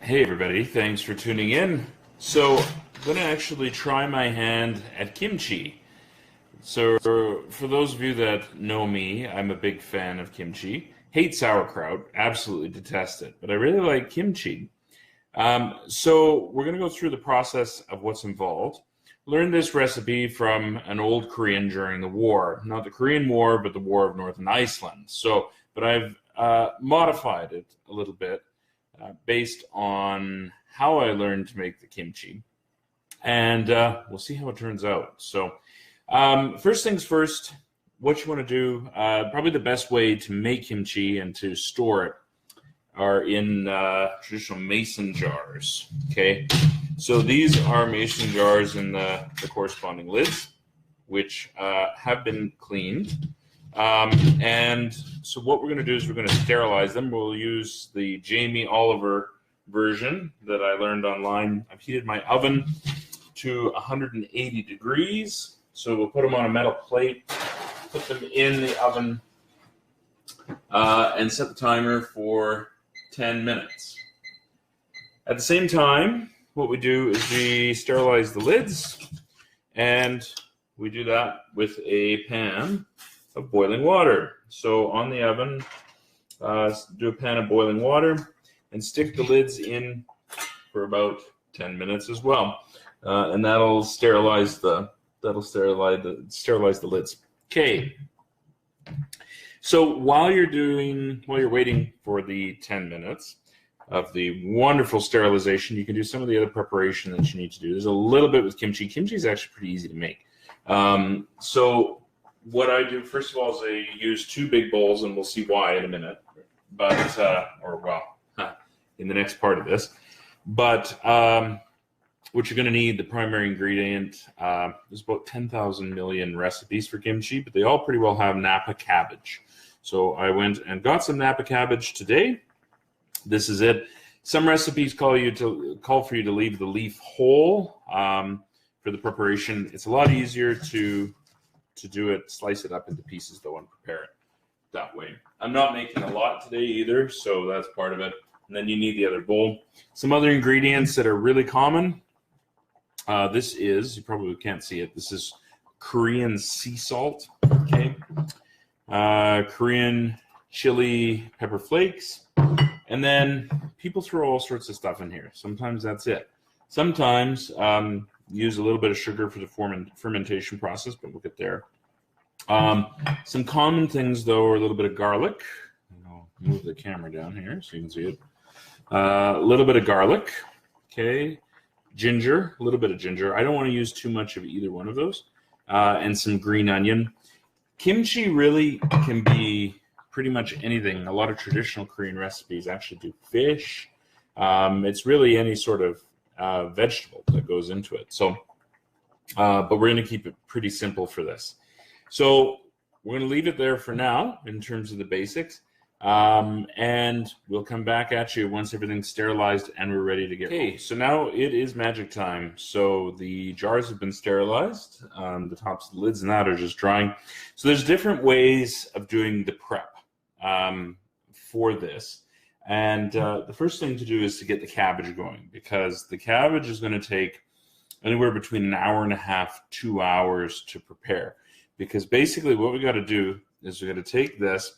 Hey everybody, thanks for tuning in. So, I'm going to actually try my hand at kimchi. So, for those of you that know me, I'm a big fan of kimchi. Hate sauerkraut, absolutely detest it, but I really like kimchi. So, we're going to go through the process of what's involved. Learned this recipe from an old Korean during the war. Not the Korean War, but the War of Northern Iceland. But I've modified it a little bit based on how I learned to make the kimchi. And we'll see how it turns out. So first things first, what you want to do, probably the best way to make kimchi and to store it are in traditional mason jars, okay? So these are mason jars in the corresponding lids, which have been cleaned. And so what we're going to do is we're going to sterilize them. We'll use the Jamie Oliver version that I learned online. I've heated my oven to 180 degrees. So we'll put them on a metal plate, put them in the oven, and set the timer for 10 minutes. At the same time, what we do is we sterilize the lids, and we do that with a pan of boiling water. So on the oven, do a pan of boiling water and stick the lids in for about 10 minutes as well, and that'll sterilize the lids. Okay. So while you're waiting for the 10 minutes of the wonderful sterilization, you can do some of the other preparation that you need to do. There's a little bit with kimchi. Kimchi is actually pretty easy to make. So what I do, first of all, is I use 2 big bowls, and we'll see why in a minute, in the next part of this. But what you're going to need, the primary ingredient, there's about 10,000 million recipes for kimchi, but they all pretty well have Napa cabbage. So I went and got some Napa cabbage today. This is it. Some recipes call for you to leave the leaf whole for the preparation. It's a lot easier to do it, slice it up into pieces though, and prepare it that way. I'm not making a lot today either, so that's part of it. And then you need the other bowl. Some other ingredients that are really common. This is, you probably can't see it, this is Korean sea salt, okay? Korean chili pepper flakes. And then people throw all sorts of stuff in here. Sometimes that's it. Sometimes use a little bit of sugar for the fermentation process, but we'll get there. Some common things, though, are a little bit of garlic. I'll move the camera down here so you can see it. A little bit of garlic, okay. Ginger, a little bit of ginger. I don't want to use too much of either one of those. And some green onion. Kimchi really can be pretty much anything. A lot of traditional Korean recipes actually do fish. It's really any sort of vegetable that goes into it. So, but we're going to keep it pretty simple for this. So we're going to leave it there for now in terms of the basics. And we'll come back at you once everything's sterilized and we're ready to get. Okay, so now it is magic time. So the jars have been sterilized. The tops of the lids and that are just drying. So there's different ways of doing the prep for this. And the first thing to do is to get the cabbage going, because the cabbage is going to take anywhere between an hour and a half, 2 hours to prepare. Because basically what we got to do is we got to take this.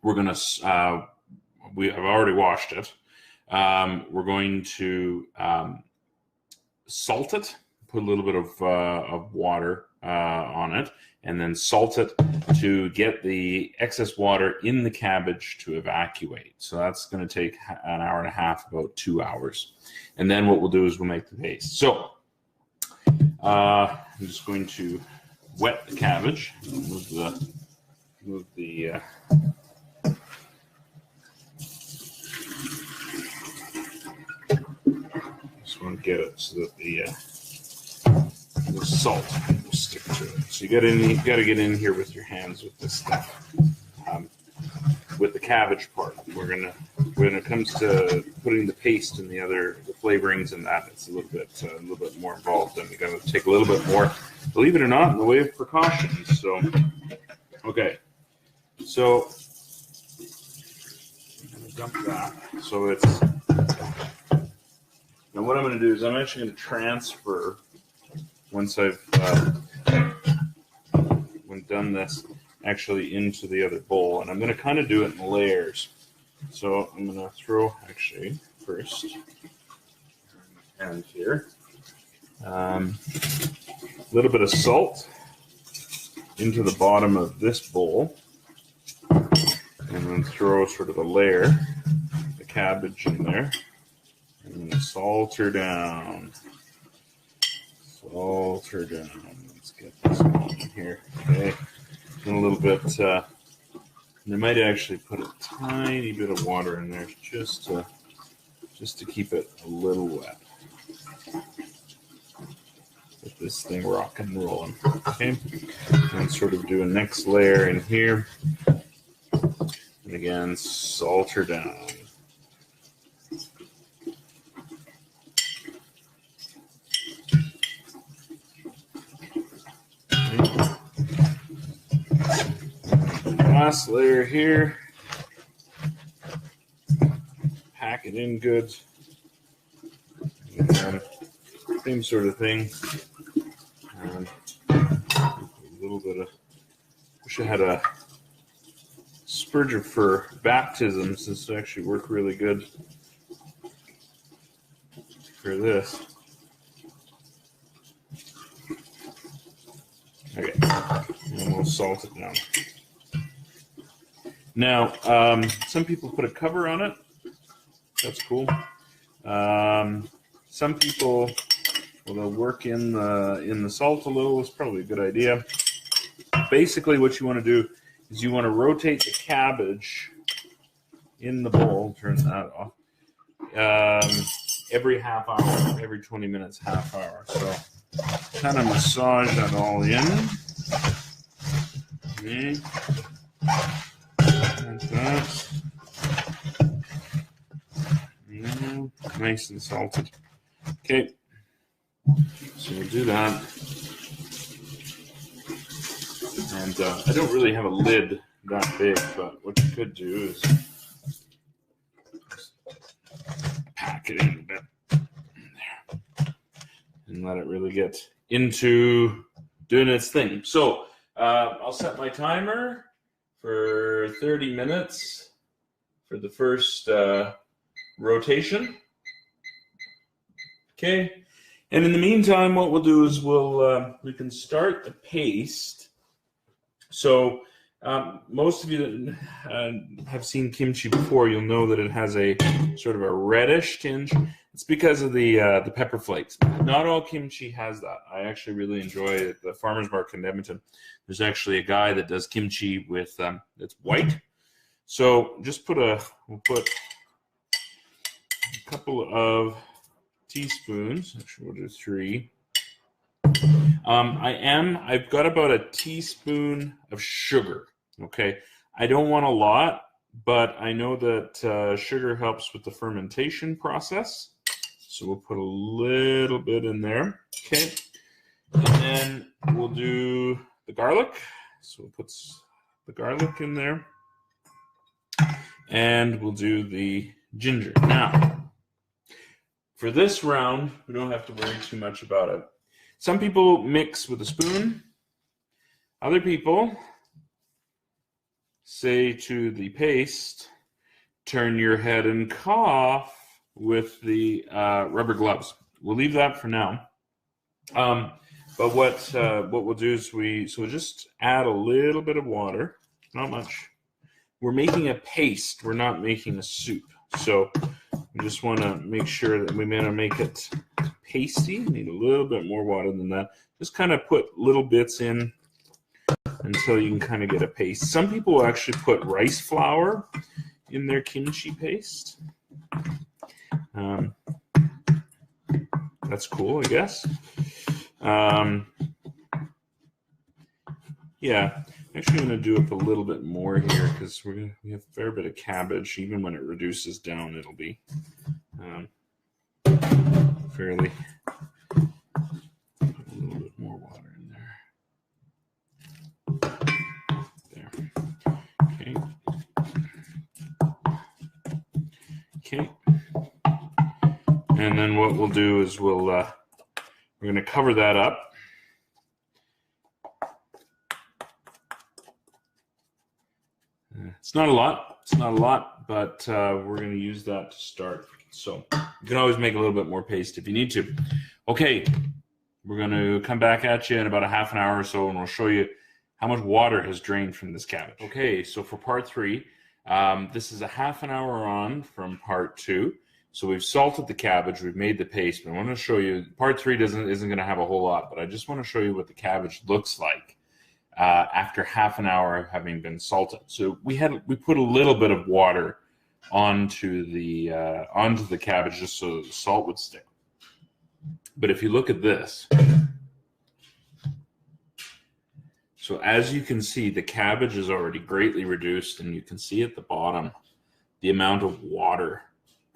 We're going to, I've already washed it. We're going to salt it, put a little bit of water on it, and then salt it to get the excess water in the cabbage to evacuate. So that's going to take an hour and a half, about 2 hours. And then what we'll do is we'll make the paste. So I'm just going to wet the cabbage. Move the just want to get it so that the salt will stick to it. So you got to get in here with your hands with this stuff. With the cabbage part, when it comes to putting the paste and the flavorings and that, it's a little bit more involved, and we got to take a little bit more, believe it or not, in the way of precautions. So, okay, so I'm gonna dump that. So it's Now what I'm going to do is I'm actually going to transfer, once I've done this, actually into the other bowl. And I'm going to kind of do it in layers. So I'm going to throw, actually, first, and here, a little bit of salt into the bottom of this bowl. And then throw sort of a layer, the cabbage in there. And then salt her down. Salt her down. Let's get this going here. Okay. And a little bit, I might actually put a tiny bit of water in there just to keep it a little wet. Get this thing rock and rolling. Okay. And sort of do a next layer in here. And again, salt her down. Last layer here. Pack it in good. And same sort of thing. And a little bit of, wish I had a spurger for baptisms. This would actually work really good for this. Okay, and we'll salt it down. Now, some people put a cover on it. That's cool. Some people, well, they'll work in the salt a little. It's probably a good idea. Basically, what you want to do is you want to rotate the cabbage in the bowl. Turn that off. Every half hour, every 20 minutes, half hour. So kind of massage that all in. Okay. Like that. Nice and salted. Okay. So we'll do that. And I don't really have a lid that big, but what you could do is pack it in a bit there and let it really get into doing its thing. So I'll set my timer for 30 minutes for the first rotation. Okay. And in the meantime, what we'll do is we can start the paste. So most of you that have seen kimchi before, you'll know that it has a sort of a reddish tinge. It's because of the pepper flakes. Not all kimchi has that. I actually really enjoy it. The Farmer's Market in Edmonton, there's actually a guy that does kimchi with it's white. So just we'll put a couple of teaspoons. Actually, we'll do 3. I've got about a teaspoon of sugar. Okay, I don't want a lot, but I know that sugar helps with the fermentation process. So we'll put a little bit in there. Okay, and then we'll do the garlic. So we'll put the garlic in there, and we'll do the ginger. Now, for this round, we don't have to worry too much about it. Some people mix with a spoon. Other people say to the paste, turn your head and cough with the rubber gloves. We'll leave that for now. But what we'll do is we'll just add a little bit of water, not much. We're making a paste. We're not making a soup. So we just want to make sure that we may not make it pasty. Need a little bit more water than that. Just kind of put little bits in until you can kind of get a paste. Some people will actually put rice flour in their kimchi paste. That's cool, I guess. Yeah, I'm actually going to do up a little bit more here because we have a fair bit of cabbage. Even when it reduces down, it'll be fairly. Put a little bit more water in there. There. Okay. Okay. And then what we'll do is we're going to cover that up. It's not a lot. It's not a lot, but we're going to use that to start. So you can always make a little bit more paste if you need to. Okay, we're going to come back at you in about a half an hour or so, and we'll show you how much water has drained from this cabbage. Okay, so for part 3, this is a half an hour on from part 2. So we've salted the cabbage, we've made the paste, but I want to show you, part 3 isn't going to have a whole lot, but I just want to show you what the cabbage looks like after half an hour of having been salted. So we put a little bit of water onto the cabbage just so the salt would stick. But if you look at this, so as you can see, the cabbage is already greatly reduced, and you can see at the bottom the amount of water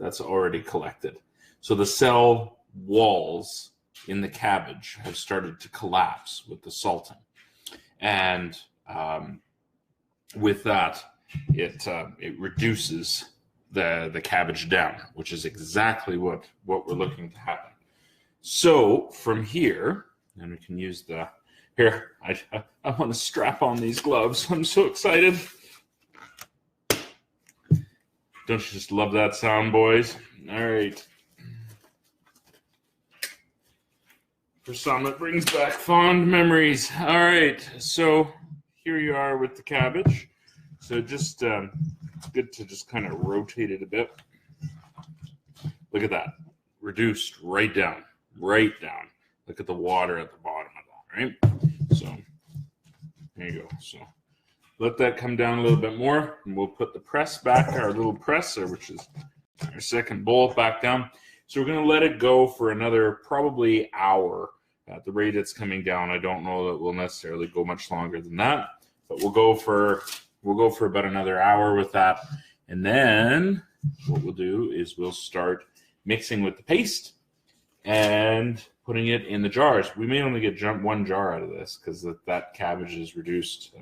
that's already collected. So the cell walls in the cabbage have started to collapse with the salting. And with that, it reduces the cabbage down, which is exactly what we're looking to happen. So from here, and we can use here, I want to strap on these gloves. I'm so excited. Don't you just love that sound, boys? All right. For some, it brings back fond memories. All right, so here you are with the cabbage. So just good to just kind of rotate it a bit. Look at that, reduced right down, right down. Look at the water at the bottom of that, right? So there you go. So let that come down a little bit more, and we'll put the press back, our little presser, which is our second bowl, back down. So we're going to let it go for another probably hour. At the rate it's coming down, I don't know that we'll necessarily go much longer than that, but we'll go for about another hour with that. And then what we'll do is we'll start mixing with the paste and putting it in the jars. We may only get one jar out of this because that cabbage is reduced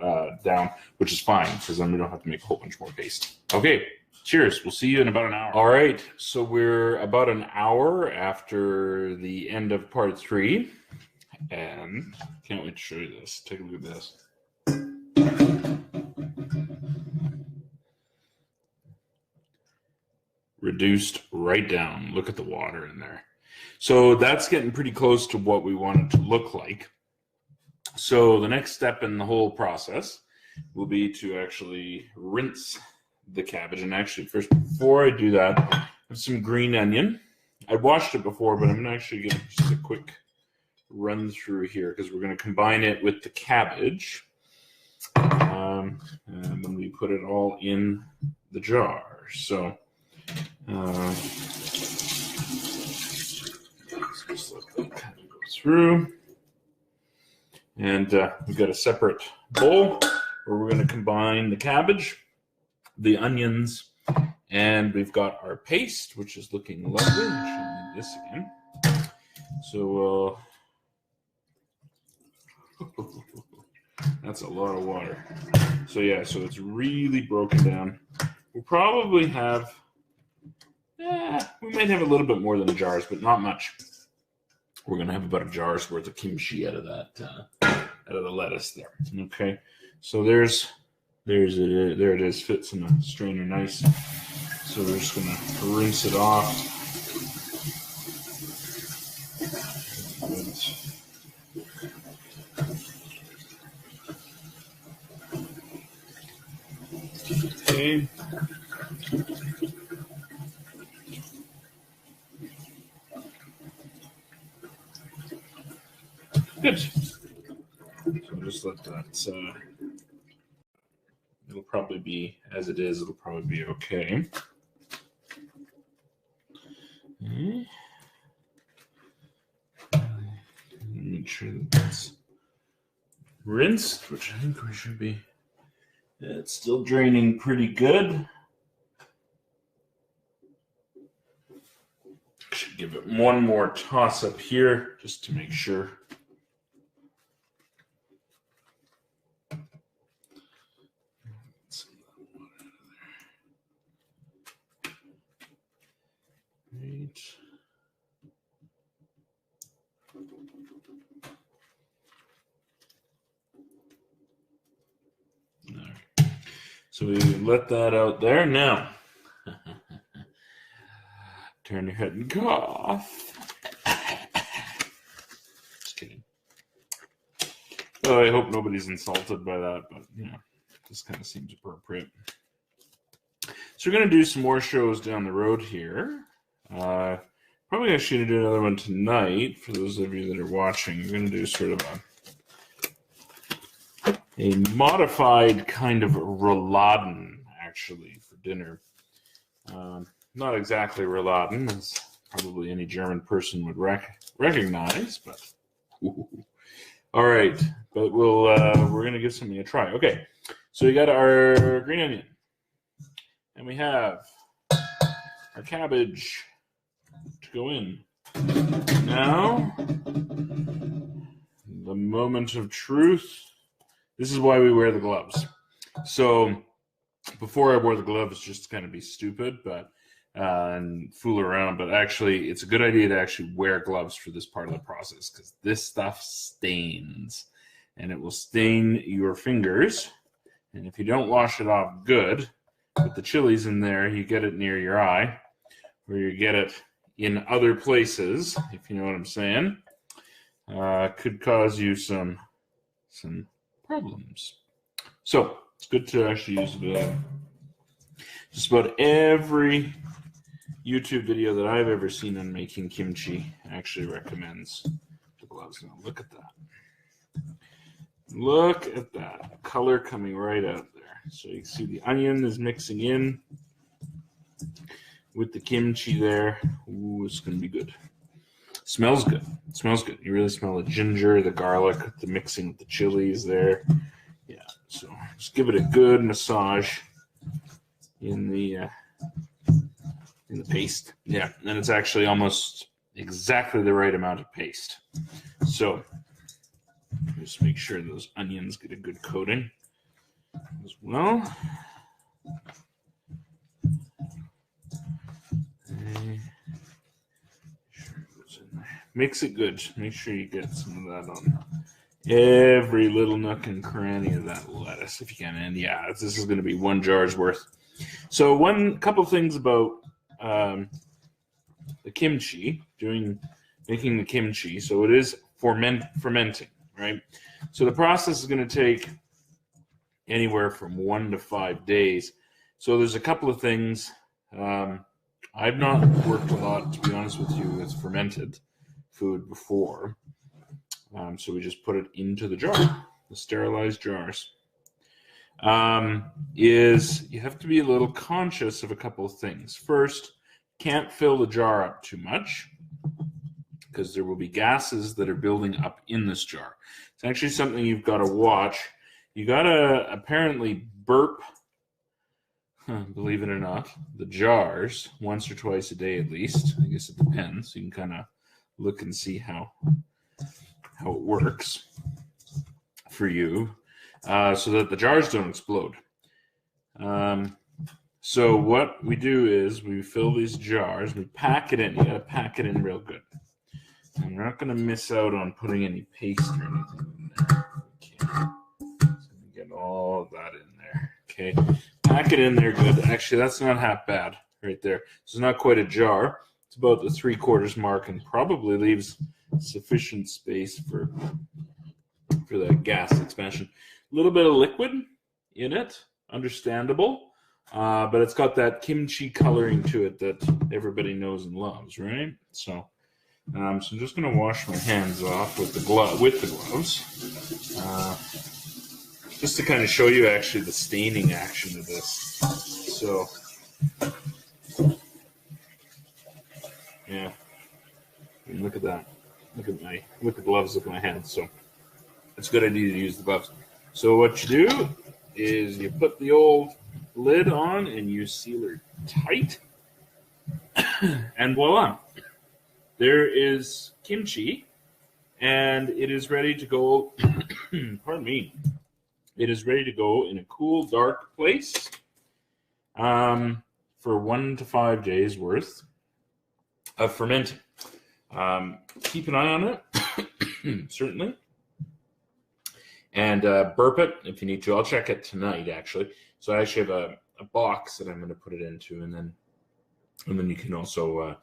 down, which is fine because then we don't have to make a whole bunch more paste. Okay, cheers. We'll see you in about an hour. All right, so we're about an hour after the end of part 3, and can't wait to show you this. Take a look at this. Reduced right down. Look at the water in there. So that's getting pretty close to what we want it to look like. So the next step in the whole process will be to actually rinse the cabbage. And actually, first, before I do that, I have some green onion. I washed it before, but I'm going to actually give just a quick run through here because we're going to combine it with the cabbage. And when we put it all in the jar. So just let that kind of go through. And we've got a separate bowl where we're going to combine the cabbage, the onions, and we've got our paste, which is looking lovely. I'll show you this again. So that's a lot of water. So yeah, so it's really broken down. We'll probably have, we might have a little bit more than jars, but not much. We're gonna have about a jar's worth of kimchi out of that, out of the lettuce there. Okay, so there it is. Fits in the strainer nice. So we're just gonna rinse it off. Okay. Good. So just let that, it'll probably be, as it is, it'll probably be okay. Okay. Make sure that that's rinsed, which I think we should be. It's still draining pretty good. Should give it one more toss up here just to make sure. Right. So we let that out there. Now, turn your head and cough. Just kidding. Oh, I hope nobody's insulted by that, but this kind of seems appropriate. So we're going to do some more shows down the road here. Probably actually going to do another one tonight for those of you that are watching. We're going to do sort of a modified kind of rouladen, actually, for dinner. Not exactly rouladen, as probably any German person would recognize, but all right. But we're going to give something a try. Okay, so we got our green onion. And we have our cabbage to go in. Now, the moment of truth. This is why we wear the gloves. So, before I wore the gloves, just to kind of be stupid, and fool around. But actually, it's a good idea to actually wear gloves for this part of the process because this stuff stains, and it will stain your fingers. And if you don't wash it off good, with the chilies in there, you get it near your eye, or you get it in other places, if you know what I'm saying. Could cause you some problems. So it's good to actually use just about every YouTube video that I've ever seen on making kimchi actually recommends the gloves. Now look at that. Look at that color coming right out there. So you can see the onion is mixing in with the kimchi there. Ooh, it's going to be good. Smells good. It smells good. You really smell the ginger, the garlic, the mixing with the chilies there. Yeah, so just give it a good massage in the paste. Yeah, and it's actually almost exactly the right amount of paste. So just make sure those onions get a good coating as well. Mix it good. Make sure you get some of that on every little nook and cranny of that lettuce if you can. And yeah, this is going to be 1 jar's worth. So couple things about the kimchi, making the kimchi. So it is fermenting, right? So the process is going to take anywhere from 1 to 5 days. So there's a couple of things. I've not worked a lot, to be honest with you, with fermented food before. So we just put it into the jar, the sterilized jars. You have to be a little conscious of a couple of things. First, can't fill the jar up too much because there will be gases that are building up in this jar. It's actually something you've got to watch. You got to apparently burp, believe it or not, the jars once or twice a day at least. I guess it depends. You can kind of look and see how it works for you, so that the jars don't explode. So what we do is we fill these jars, we pack it in. You got to pack it in real good. And we're not going to miss out on putting any paste or anything in there. Okay. So we get all of that in there. Okay. Pack it in there good. Actually, that's not half bad right there. So it's not quite a jar. It's about the 3/4 mark and probably leaves sufficient space for that gas expansion. A little bit of liquid in it, understandable, but it's got that kimchi coloring to it that everybody knows and loves, right? So I'm just going to wash my hands off with the gloves, just to kind of show you actually the staining action of this. So yeah, I mean, look at that. Look at the gloves. Look at my hands. So it's a good idea to use the gloves. So what you do is you put the old lid on and you seal her tight, and voila, there is kimchi, and it is ready to go. Pardon me. It is ready to go in a cool, dark place for 1 to 5 days worth of fermenting. Keep an eye on it, certainly. And burp it if you need to. I'll check it tonight, actually. So I actually have a box that I'm going to put it into, and then you can also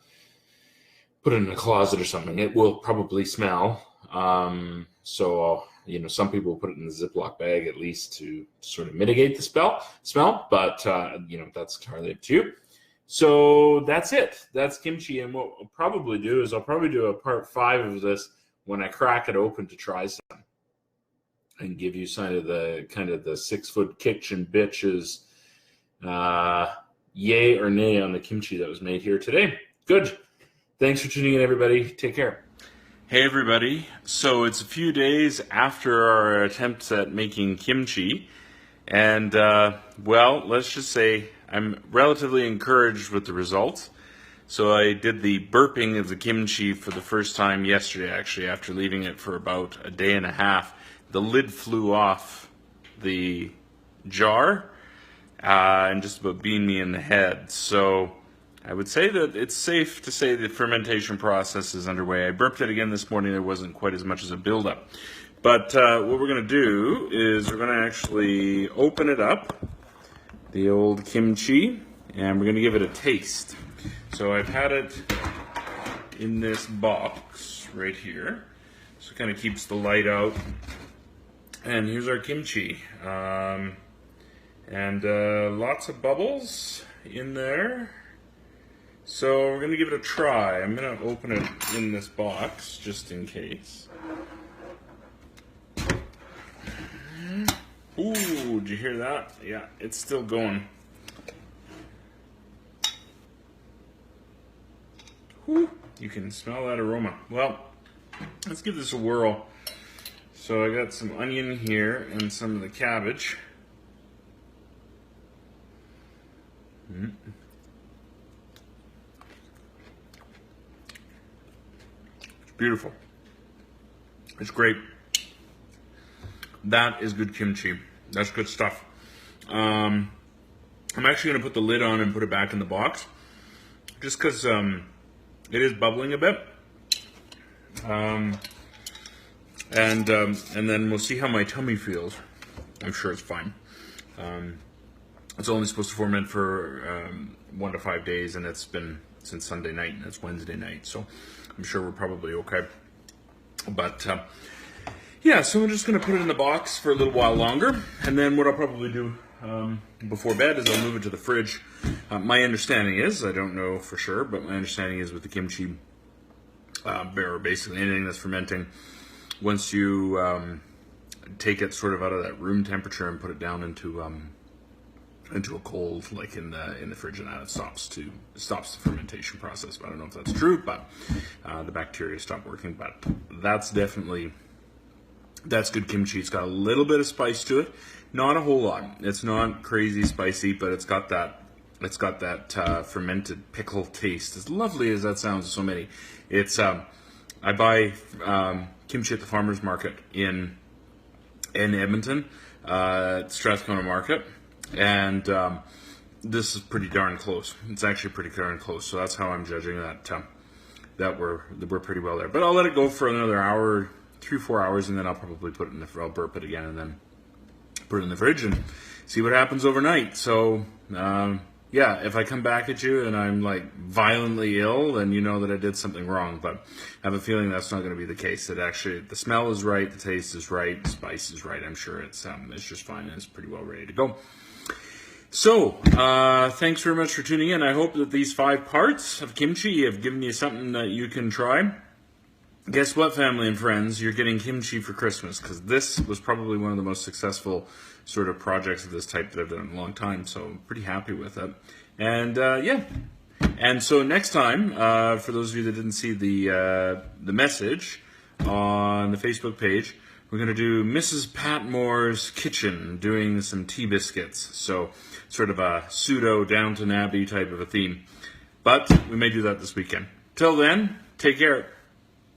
put it in a closet or something. It will probably smell. So some people put it in the Ziploc bag at least to sort of mitigate the smell. But that's entirely up to you. So that's it. That's kimchi. And what I'll probably do is I'll probably do a part 5 of this when I crack it open to try some and give you kind of the 6-foot kitchen bitches yay or nay on the kimchi that was made here today. Good. Thanks for tuning in, everybody. Take care. Hey, everybody. So it's a few days after our attempts at making kimchi. And, let's just say I'm relatively encouraged with the results. So I did the burping of the kimchi for the first time yesterday, actually, after leaving it for about a day and a half. The lid flew off the jar and just about beamed me in the head. So I would say that it's safe to say the fermentation process is underway. I burped it again this morning. There wasn't quite as much as a buildup. But what we're going to do is we're going to actually open it up, the old kimchi, and we're going to give it a taste. So I've had it in this box right here. So it kind of keeps the light out. And here's our kimchi. And lots of bubbles in there. So we're going to give it a try. I'm going to open it in this box just in case. Ooh, did you hear that? Yeah, it's still going. Whew, you can smell that aroma. Well, let's give this a whirl. So I got some onion here and some of the cabbage. It's beautiful. It's great. That is good kimchi. That's good stuff. I'm actually going to put the lid on and put it back in the box, just because it is bubbling a bit. And then we'll see how my tummy feels. I'm sure it's fine. It's only supposed to ferment for 1 to 5 days, and it's been since Sunday night, and it's Wednesday night, so I'm sure we're probably okay. But yeah, so I'm just going to put it in the box for a little while longer, and then what I'll probably do before bed is I'll move it to the fridge. My understanding is, I don't know for sure, but my understanding is with the kimchi, or basically anything that's fermenting, once you take it sort of out of that room temperature and put it down into a cold, like in the fridge, and that it stops the fermentation process. But I don't know if that's true, but the bacteria stop working. But that's good kimchi. It's got a little bit of spice to it, not a whole lot. It's not crazy spicy, but it's got that fermented pickle taste. As lovely as that sounds to so many, it's I buy kimchi at the farmers market in Edmonton, at Strathcona Market, and this is pretty darn close. It's actually pretty darn close. So that's how I'm judging that we're pretty well there. But I'll let it go for another hour, 3-4 hours, and then I'll probably put it in I'll burp it again and then put it in the fridge and see what happens overnight. So yeah, if I come back at you and I'm like violently ill, then you know that I did something wrong. But I have a feeling that's not going to be the case. That actually the smell is right, the taste is right, the spice is right. I'm sure it's just fine and it's pretty well ready to go. So, thanks very much for tuning in. I hope that these 5 parts of kimchi have given you something that you can try. Guess what, family and friends? You're getting kimchi for Christmas, because this was probably one of the most successful sort of projects of this type that I've done in a long time, so I'm pretty happy with it. And, yeah. And so next time, for those of you that didn't see the message on the Facebook page, we're going to do Mrs. Patmore's kitchen, doing some tea biscuits. So sort of a pseudo Downton Abbey type of a theme. But we may do that this weekend. Till then, take care.